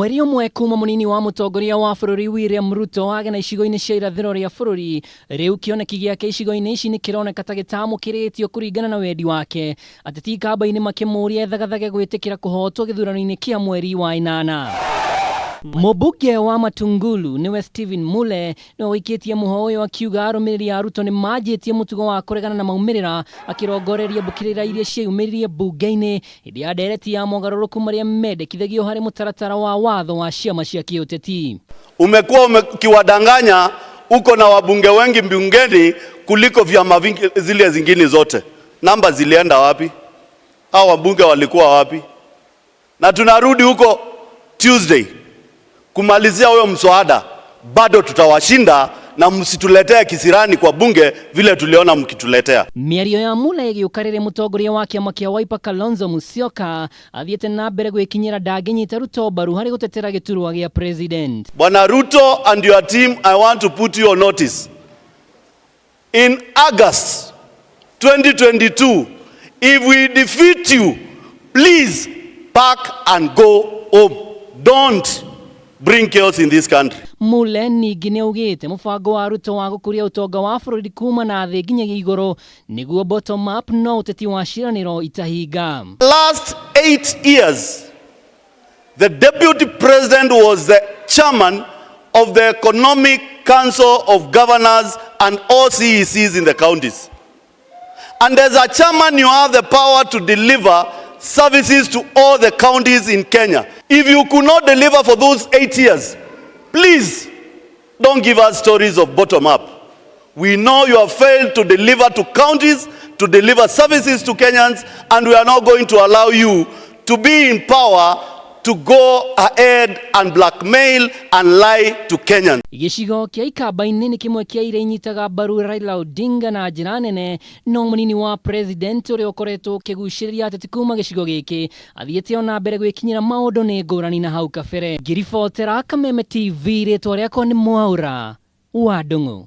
Mweri umwe kuma munini wa mutongoria wa bururi William Ruto agena icigo-ini cia irathiro ria bururi riu kioneki giake icigo-ini ici ni kironeka ta gitamukiritio kuringana na wendi wake ateti kamba-ini makimuria thagathage gwitikira kuhotwo githurano-ini kia mweri wa 8. Mũmbunge wa Matungulu niwe Stephen Mule no wikitie muhoyo akiuga arumiriri ya Ruto ni majitie mutugo wa kuregana na maumirira akirongoreria mbukirira iria ciumiririe bunge-ini hindi ya ndereti ya mogaruruku maria mendekithagio hari mutaratara wa watho wa ciama cia kiuteti. Umekuwa ukiwadanganya uko na wabunge wengi bungeni kuliko vyama zile zingine zote. Namba zilienda wapi? Hao wabunge walikuwa wapi? Na tunarudi huko Tuesday kumalizia huyo mswada, bado tutawashinda na msituletee kisirani kwa bunge vile tuliona mkituletea. Miario ya Mule giukarire mutongoria wa kiama kia Wiper Kalonzo Musyoka athiete na mbere gwikinyira ndagenyita Ruto baru hari gutetera giturwa gia president. Bwana Ruto and your team, I want to put you on notice. In August 2022, if we defeat you, please pack and go home. Don't bring chaos in this country. Mule ningi ni ugite mubango wa Ruto wa gukuria utonga wa bururi kuma na thi nginyagia iguru niguo bottom up no uteti wa ciraniro itahinga. Last 8 years, the deputy president was the chairman of the Economic Council of Governors and all CECs in the counties. And as a chairman, you have the power to deliver services to all the counties in Kenya. If you could not deliver for those 8 years, please don't give us stories of bottom up. We know you have failed to deliver to counties, to deliver services to Kenyans, and we are not going to allow you to be in power to go ahead and blackmail and lie to Kenyans. Gicigo kia ikamba-ini ni kimwe kia iria inyitaga mbaru Raila Odinga na njira nene no munini wa president uria ukoretwo ukiguciriria ateti kuma gicigo giki athiete ona mbere gwikinyira maundu ni ngurani na hau kabere. Ngiribotera Kameme TV ritwa riakwa ni Mwaura wa Ndung'u.